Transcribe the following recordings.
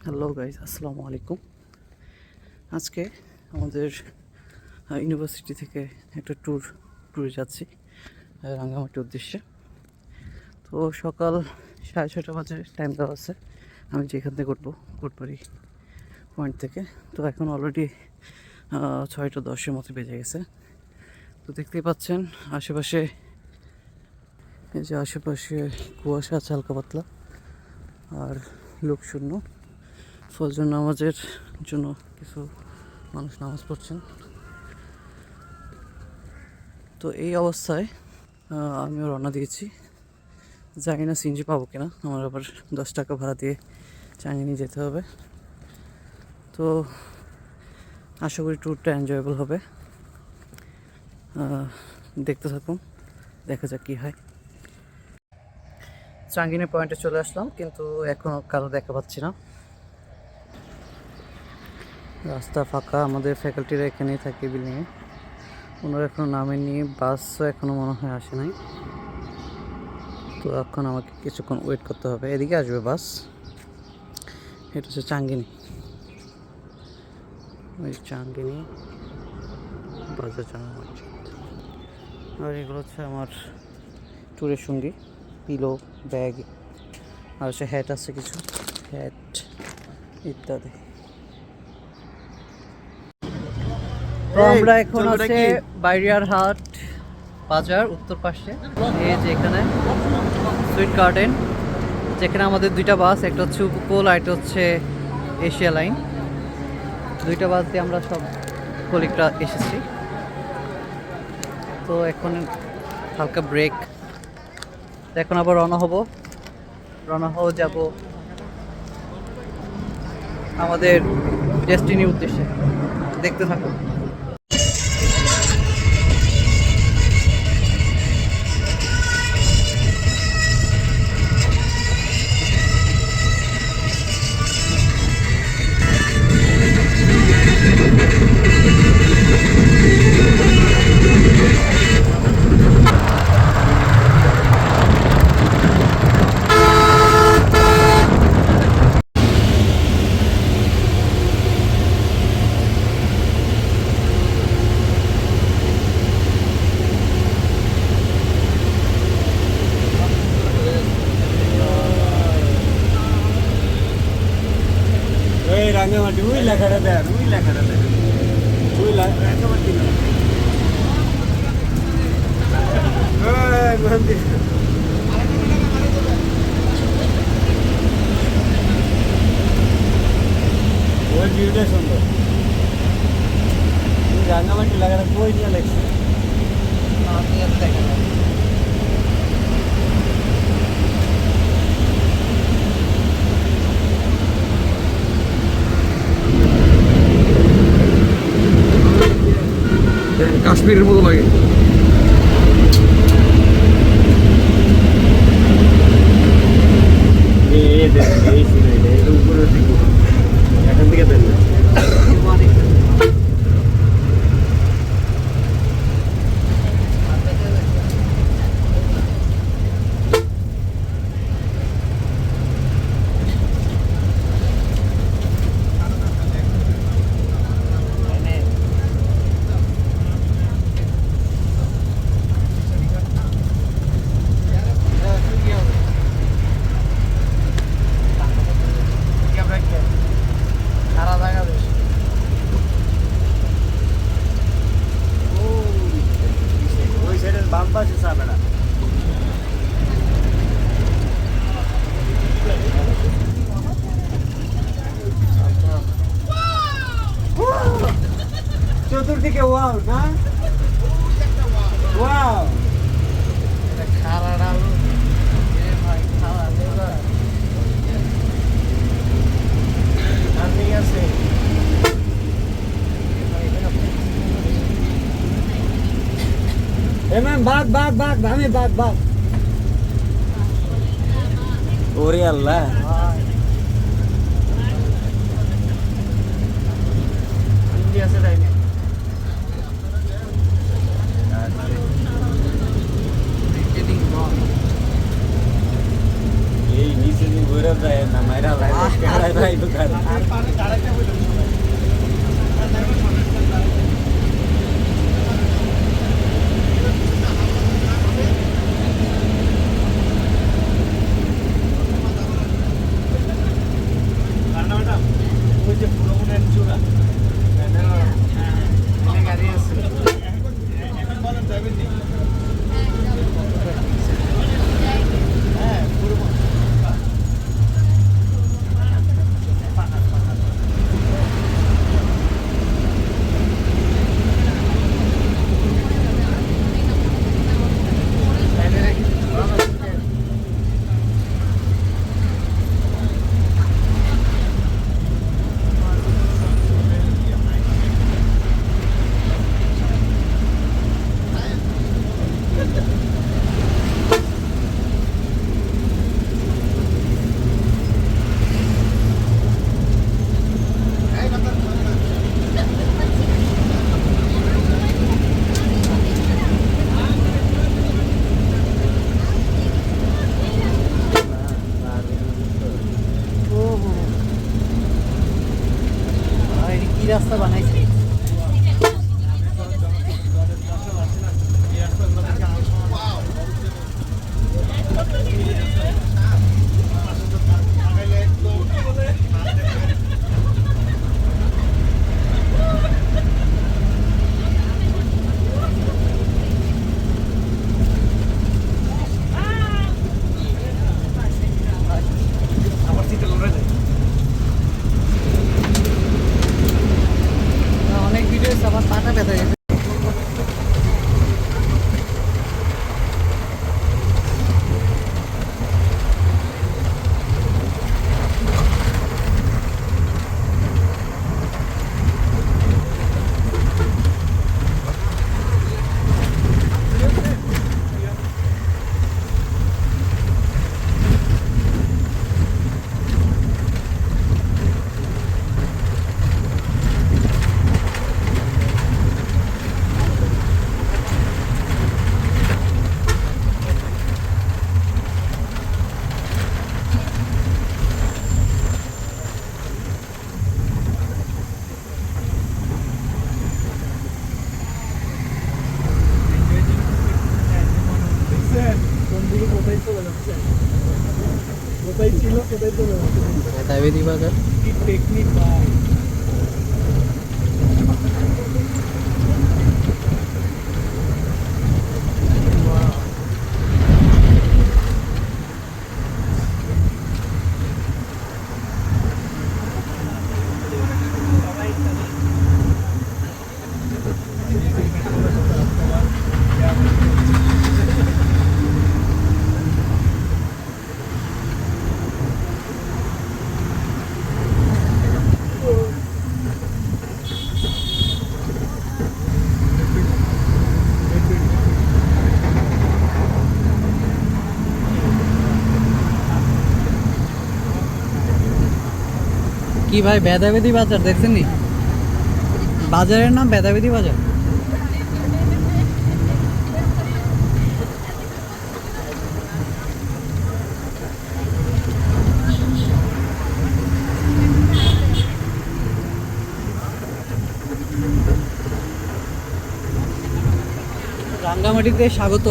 Hello guys, আসসালামু আলাইকুম। আজকে আমাদের ইউনিভার্সিটি থেকে একটা ট্যুরে যাচ্ছি রাঙ্গামাটির উদ্দেশ্যে। তো সকাল 6:30 বাজে টাইম দেওয়া আছে, আমি যেখান থেকে উঠবো কোটবাড়ি পয়েন্ট থেকে। তো এখন অলরেডি 6:10 মতো বেজে গেছে। তো দেখতেই পাচ্ছেন আশেপাশে, এই যে আশেপাশে কুয়াশা আছে হালকা পাতলা, আর লোকশূন্য। ফজর নামাজের জন্য কিছু মানুষ নামাজ পড়ছেন। তো এই অবস্থায় আমিও রওনা দিয়েছি। জানি না সিএনজি পাবো কিনা, আমার আবার 10 টাকা ভাড়া দিয়ে চাঙ্গিনি যেতে হবে। তো আশা করি ট্যুরটা এনজয়েবল হবে। দেখতে থাকুন, দেখা যাক কী হয়। চাঙ্গিনি পয়েন্টে চলে আসলাম, কিন্তু এখনও কারো দেখা পাচ্ছি না। রাস্তা ফাঁকা, আমাদের ফ্যাকাল্টিরা এখানেই থাকে বিল্ডিংয়ে, ওনারা এখনও নামেননি, বাসও এখনও মনে হয় আসে নাই। তো এখন আমাকে কিছুক্ষণ ওয়েট করতে হবে, এদিকে আসবে বাস। এটা হচ্ছে চাঙ্গিনি, ওই চাঙ্গিনি বাজার জামা মসজিদ। আর এগুলো হচ্ছে আমার ট্যুরের সঙ্গী, পিলো, ব্যাগ, আর হচ্ছে হ্যাট আছে, কিছু হ্যাট ইত্যাদি। তো আমরা এখন আছে বাইরিয়ার হাট বাজার উত্তর পাশে, এই যে এখানে সুইট গার্ডেন, যেখানে আমাদের দুইটা বাস, একটা হচ্ছে উপকূল আর একটা হচ্ছে এশিয়া লাইন। দুইটা বাস দিয়ে আমরা সব কলিগরা এসেছি। তো এখন হালকা ব্রেক, এখন আবার রওনা হয়ে যাব আমাদের ডেস্টিনির উদ্দেশ্যে। দেখতে থাকুন। রাঙ্গামাটি ওই লেখাটা দেন, ওই লেখাটা দেন, ওই রাঙ্গামাটি না ওই ভিউটা সুন্দর। রাঙ্গামাটি লেখাটা কই নিয়ে লেখছে? কাশ্মীরের মতো লাগে। এখান থেকে দেন না। চতুর্দিকে ওয়াও না, ওয়াও আছে। বাঘ বাঘ বাঘ ধামে বাঘ বাঘ, ওরে আল্লাহ। আছে তাই না? এই নিচে ঘুরে যায় না, মাইরা লাগে। ওই যে পুরোপুরের চূড়া গাড়ি আছে এখন বলেন যাবেন নি হ্যাঁ পুরো কি রাস্তা বানাইছে অনেক ভিডিও আমার পাটা ব্যথা গেছে কোথায় ছিল কোথায় চলে যাচ্ছে দাবিদি বাজার কি টেকনিক ভাই কি ভাই বেদাবেদি বাজার দেখছেন নি বাজারের নাম বেদাবেদি বাজার রাঙ্গামাটিতে স্বাগত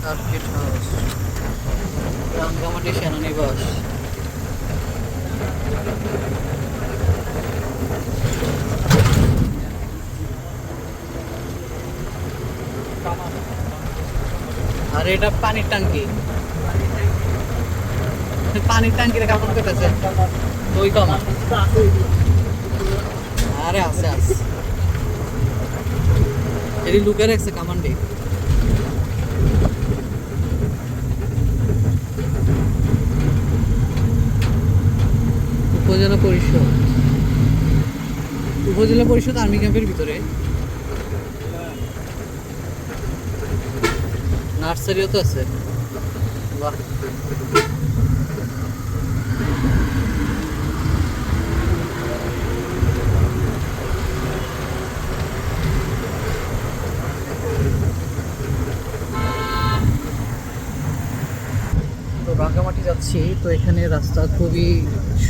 সার্কিট হাউস রাঙ্গামাটি সেনানিবাস আর এটা পানির ট্যাঙ্কি পানির ট্যাঙ্কিতে কাপড় করতেছে ওই কমা আরে আছে আছে এটি লুকে রাখছে কামান্ডে পরিষদ, উপজেলা পরিষদ আর্মি ক্যাম্পের ভিতরে। নার্সারিও তো আছে, বাহ। তো রাঙ্গামাটি যাচ্ছি, তো এখানে রাস্তা খুবই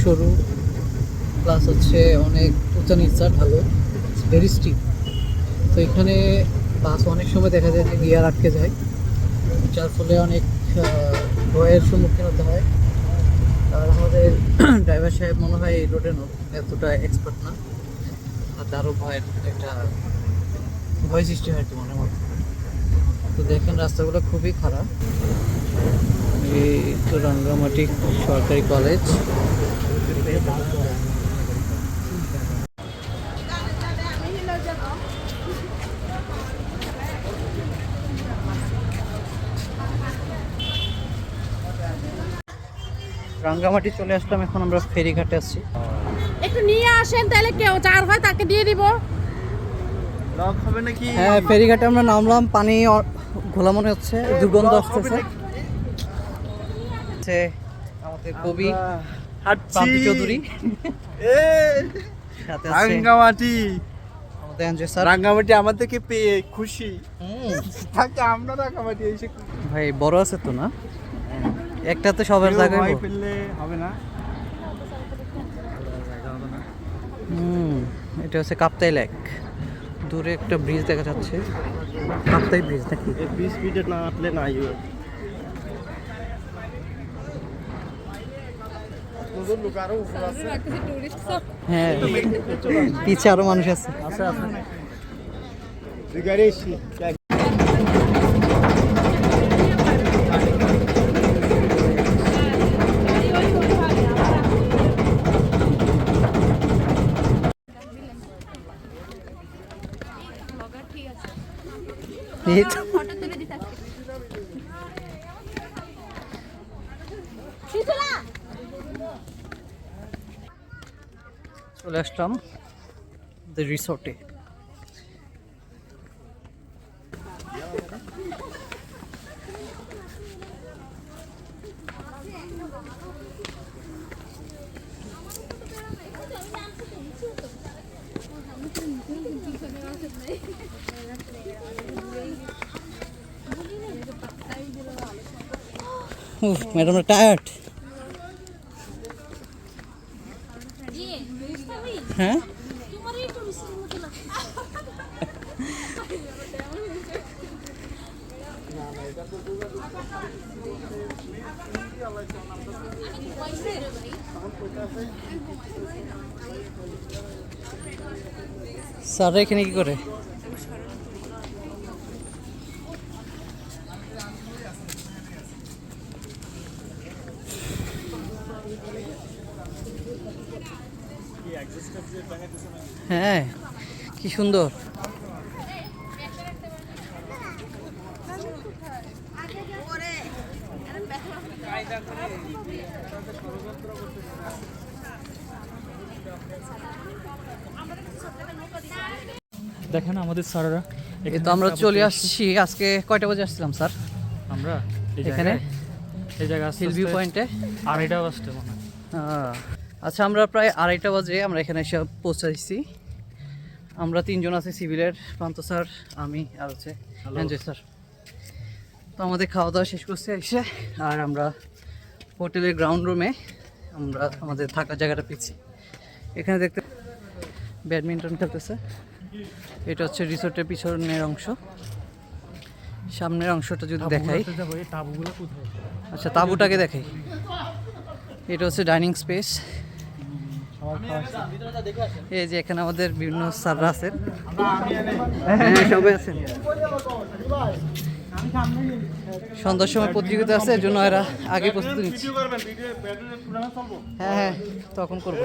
সরু, প্লাস হচ্ছে অনেক উঁচা নিচা ঢালু, ভেরি স্টিপ। তো এখানে বাস অনেক সময় দেখা যায় যে গিয়ার আটকে যায়, যার ফলে অনেক ভয়ের সম্মুখীন হতে হয়। আর আমাদের ড্রাইভার সাহেব মনে হয় এই রোডে এতটা এক্সপার্ট না, আর তারও ভয়ের একটা ভয় সৃষ্টি হয় তো মনের মধ্যে। তো দেখেন রাস্তাগুলো খুবই খারাপ। এই তো রাঙ্গামাটি সরকারি কলেজ। রাঙ্গামাটি চলে আসলাম, এখন আমরা ফেরিঘাটে আছি। একটু নিয়ে আসেন, তাহলে কেউ যার হয় তাকে দিয়ে দিব। লক হবে নাকি? হ্যাঁ, ফেরিঘাটে আমরা নামলাম, পানি ঘোলা মনে হচ্ছে, দুর্গন্ধ আসতেছে। আমাদের কবি প্রান্তি চৌধুরী, সাথে আছে রাঙ্গামাটি। আমাদের এনজয় স্যার। রাঙ্গামাটি আমাদেরকে পেয়ে খুশি থাকে, আমরা রাঙ্গামাটি এসে ভাই বড় আছে তো না, একটা তো সবার জায়গায় ভয় পেলে হবে না। এটা হচ্ছে কাপ্তাই লেক, দূরে একটা ব্রিজ দেখা যাচ্ছে, কাপ্তাই ব্রিজ নাকি? 20 মিনিট না আসলে নাই। হ্যাঁ, পিছে আরো মানুষ আছে। এই তো চলে আসলাম রিসোর্টে। Madam tired? হ্যাঁ, স্যার এখানে কি করে? হ্যাঁ, কি সুন্দর। দেখেন আমাদের স্যাররা এই তো আমরা চলে আসছি। আজকে কয়টা বাজে আসছিলাম স্যার আমরা এখানে? এই জায়গায় হিল ভিউ পয়েন্টে 2:30 বাজতে মনে হয়। আচ্ছা, আমরা প্রায় 2:30 বাজে আমরা এখানে এসে পৌঁছাইছি। আমরা 3 জন আছি সিভিলের, প্রান্ত স্যার, আমি আর হচ্ছে এনজয় স্যার। তো আমাদের খাওয়া দাওয়া শেষ করছে এসে, আর আমরা হোটেলের গ্রাউন্ড রুমে আমরা আমাদের থাকার জায়গাটা পেয়েছি। এখানে দেখতে ব্যাডমিন্টন খেলতেছে। এটা হচ্ছে রিসোর্টের পিছনের অংশ। সামনের অংশটা যদি দেখাই, তাবুগুলো কোথায়? আচ্ছা তাঁবুটাকে দেখাই। এটা হচ্ছে ডাইনিং স্পেস। এই যে এখানে আমাদের বিভিন্ন স্যাররা আছেন, হ্যাঁ সবাই আছেন। সন্ধ্যার সময় প্রতিযোগিতা আছে, এর জন্য এরা আগে প্রস্তুতি নিচ্ছে। হ্যাঁ হ্যাঁ, তখন করবো।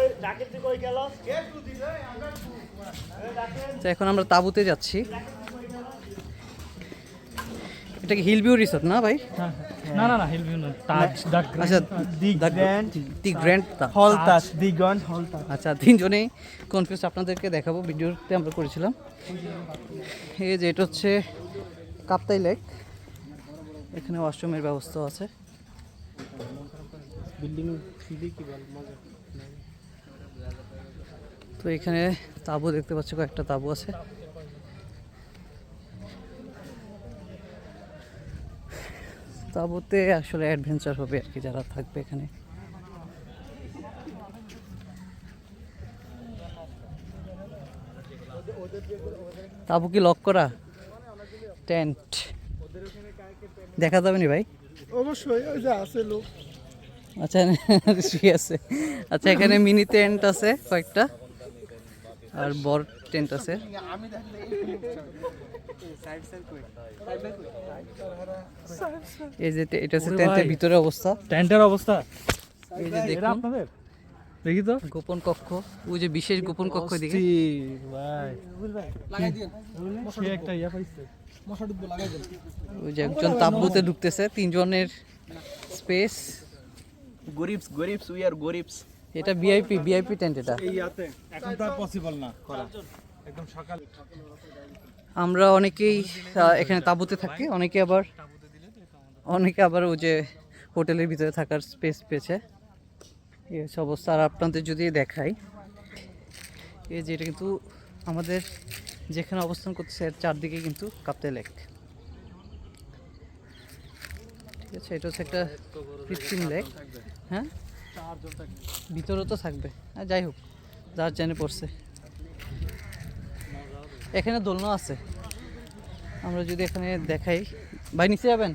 তো এখন আমরা তাঁবুতে যাচ্ছি। এটা কি হিল ভিউ রিসোর্ট না ভাই? না না না হিলভিউ না তাজ দ্য আচ্ছা দি গ্র্যান্ড দি গ্র্যান্ড হলতাস দিগন হলতাস। আচ্ছা তিনজনেই কনফিউজ, আপনাদেরকে দেখাবো, ভিডিওতে আমরা করেছিলাম। এই যে এটা হচ্ছে কাপ্তাই লেক, এখানে ওয়াশরুমের ব্যবস্থা আছে। বিল্ডিং সিঁড়ি কি বল মজা। তো এখানে তাঁবু দেখতে পাচ্ছ, কয়েকটা তাঁবু আছে। তাঁবুতে আসলে অ্যাডভেঞ্চার হবে আর কি, যারা থাকবে এখানে। তাঁবু কি লক করা? টেন্ট দেখা যাবে নি ভাই? অবশ্যই ওই যে আছে লোক। আচ্ছা ঠিক আছে। আচ্ছা এখানে মিনি টেন্ট আছে কয়েকটা, আর বড় টেন্ট আছে। এই যে এটা হচ্ছে টেন্টের ভিতরে অবস্থা। টেন্টের অবস্থা এই যে এটা দেখুন আপনাদের দেখি তো গোপন কক্ষ, ওই যে বিশেষ গোপন কক্ষ দিকে। ভাই লাগাই দিন সে একটা ইয়া পাইছে মশা ডুববে লাগাই দেন। ওই যে একজন তাঁবুতে ঢুকতেছে, তিনজনের স্পেস। গরিবস গরিবস we are গরিবস। এটা ভিআইপি টেন্ট এটা। ইয়াতে এখন তো পসিবল না করা, একদম সকাল। আমরা অনেকেই এখানে তাঁবুতে থাকি, অনেকে আবার ওই যে হোটেলের ভিতরে থাকার স্পেস পেয়েছে। এই হচ্ছে অবস্থা। আর আপনাদের যদি দেখাই, এই যে এটা কিন্তু আমাদের যেখানে অবস্থান করতেছে এর চারদিকে কিন্তু কাপ্তাই লেক। ঠিক আছে, এটা হচ্ছে একটা কৃত্রিম লেক। হ্যাঁ ভিতরেও তো থাকবে, যাই হোক যার জেনে পড়ছে। এখানে দোলনা আছে, আমরা যদি এখানে দেখাই। ভাই নিচে যাবেন?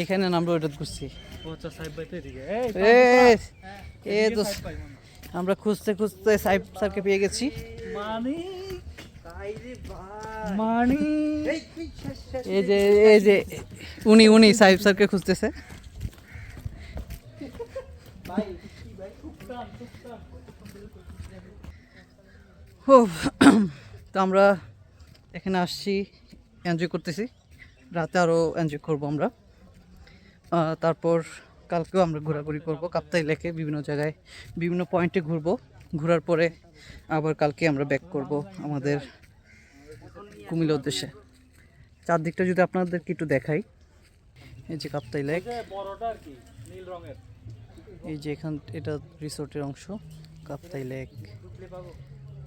এখানে আমরা ওইটা ঘুরছি। ও আচ্ছা সাহেব ভাই তো এদিকে এই তো আমরা খুঁজতে খুঁজতে সাহেব স্যারকে পেয়ে গেছি। মানি এই যে উনি সাহেব স্যারকে খুঁজতেছে। ও তো আমরা এখানে আসছি, এনজয় করতেছি, রাতে আরও এনজয় করবো আমরা। তারপর কালকেও আমরা ঘোরাঘুরি করব কাপ্তাই লেকে, বিভিন্ন জায়গায় বিভিন্ন পয়েন্টে ঘুরবো। ঘোরার পরে আবার কালকে আমরা ব্যাক করব আমাদের কুমিল্লার উদ্দেশ্যে। চারদিকটা যদি আপনাদেরকে একটু দেখাই, এই যে কাপ্তাই লেক, বড়টা আর কি নীল রঙের, এই যে এটা রিসোর্টের অংশ। কাপ্তাই লেক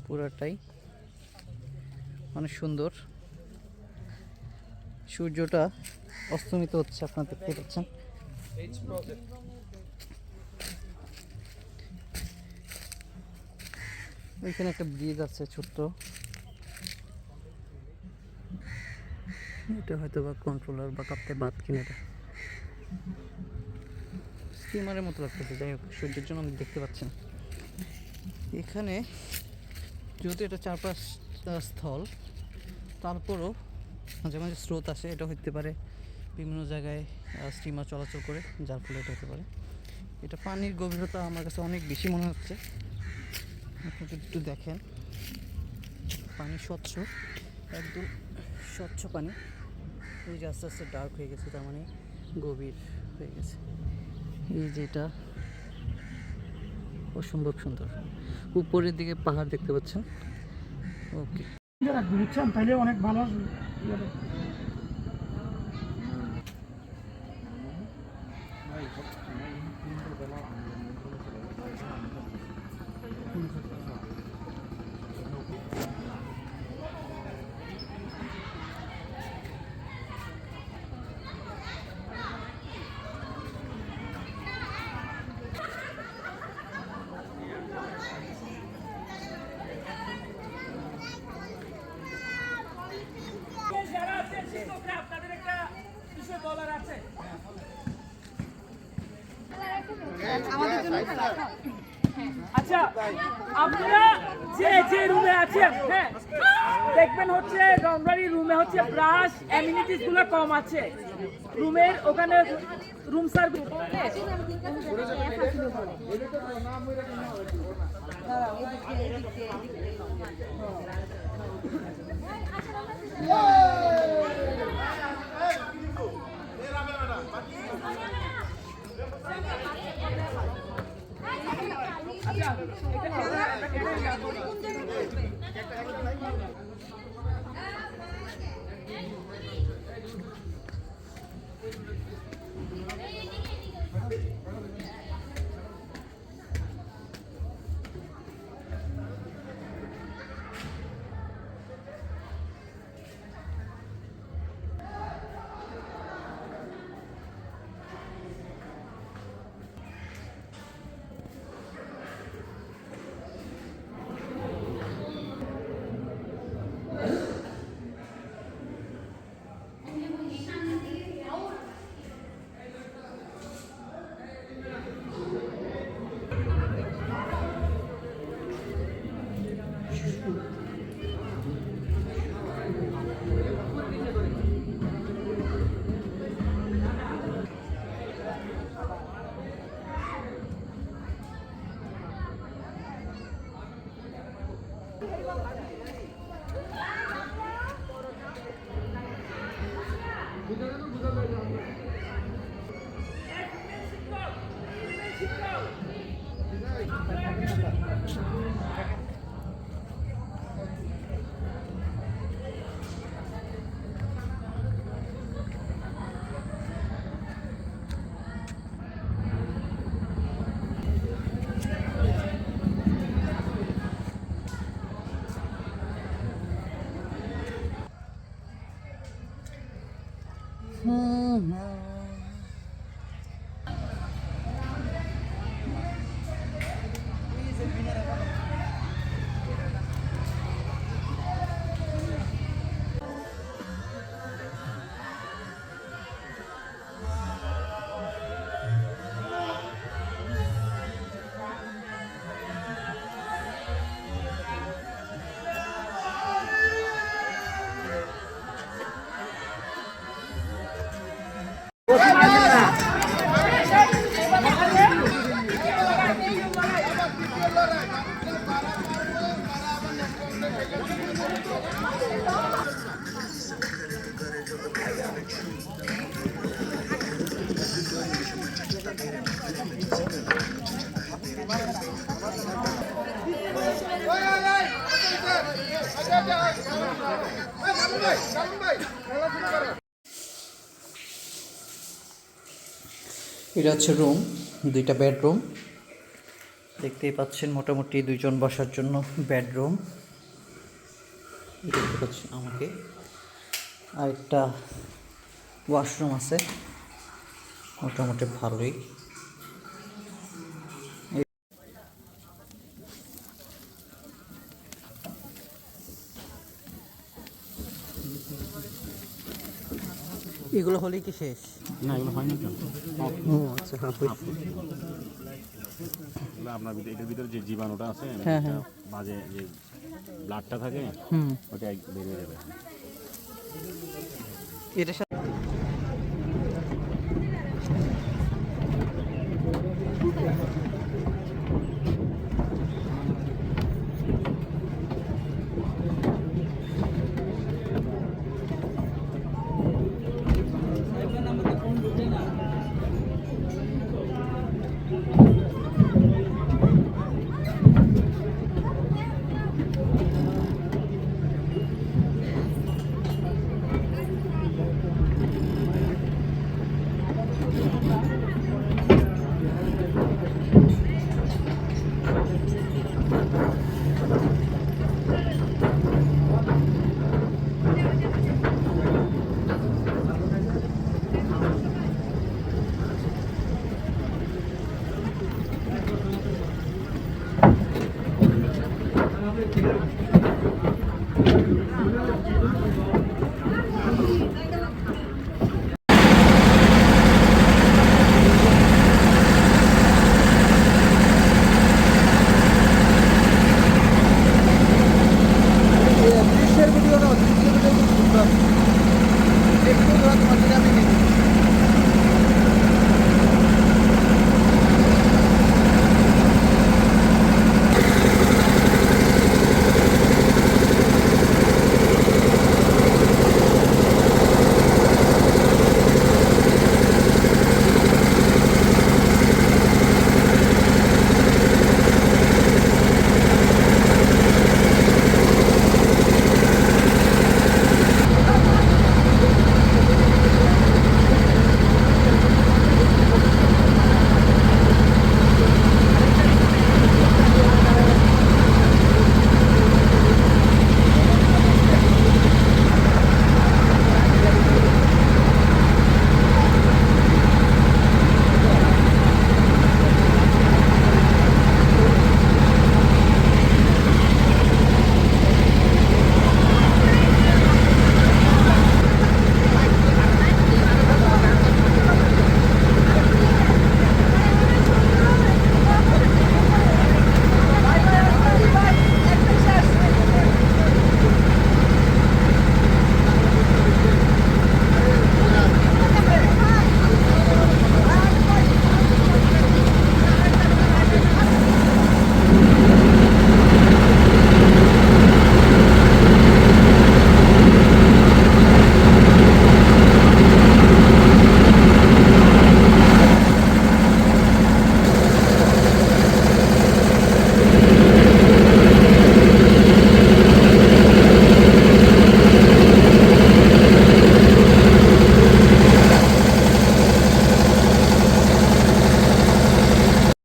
পুরাটাই অনেক সুন্দর। সূর্যটা অস্তমিত হচ্ছে, আপনারা দেখতে পাচ্ছেন। ওইখানে একটা ব্রিজ আছে ছোট্ট, এটা হয়তো বা কন্ট্রোলার বা কাপ্তাই বাঁধ কিনা, এটা স্টিমারের মতো লাগতেছে। যাই হোক, সূর্যের জন্য আমি দেখতে পাচ্ছি না। এখানে যেহেতু এটা চারপাশ স্থল, তারপরও মাঝে মাঝে স্রোত আসে। এটা হতে পারে বিভিন্ন জায়গায় স্টিমার চলাচল করে, যার ফলে এটা হতে পারে। এটা পানির গভীরতা আমার কাছে অনেক বেশি মনে হচ্ছে। আপনি যদি একটু দেখেন, পানি স্বচ্ছ, একদম স্বচ্ছ পানি। ওই যে আস্তে আস্তে ডার্ক হয়ে গেছে, তার মানে গভীর হয়ে গেছে। এই যেটা অসম্ভব সুন্দর, উপরের দিকে পাহাড় দেখতে পাচ্ছেন। ওকে, বুঝছেন তাইলে অনেক ভালো। আচ্ছা আপনারা যে যে রুমে আছেন, হ্যাঁ দেখবেন হচ্ছে রংবাড়ি রুমে হচ্ছে ব্রাশ অ্যামিনিটিস গুলো কম আছে। রুমের ওখানে রুম সার্ভিস এটা হচ্ছে রুম, দুইটা বেডরুম দেখতেই পাচ্ছেন, মোটামুটি দুইজন বসার জন্য বেডরুম দেখতে পাচ্ছেন আমাকে। আর একটা ওয়াশরুম আছে, মোটামুটি ভালোই। এগুলো হলেই কি শেষ? না, এগুলো হয়নি কেন? ও আচ্ছা, আপনার এটার ভিতরে যে জীবাণুটা আছে, হ্যাঁ হ্যাঁ, মাঝে যে ব্লাডটা থাকে, ওটা বেরিয়ে যাবে। এটার সাথে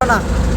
না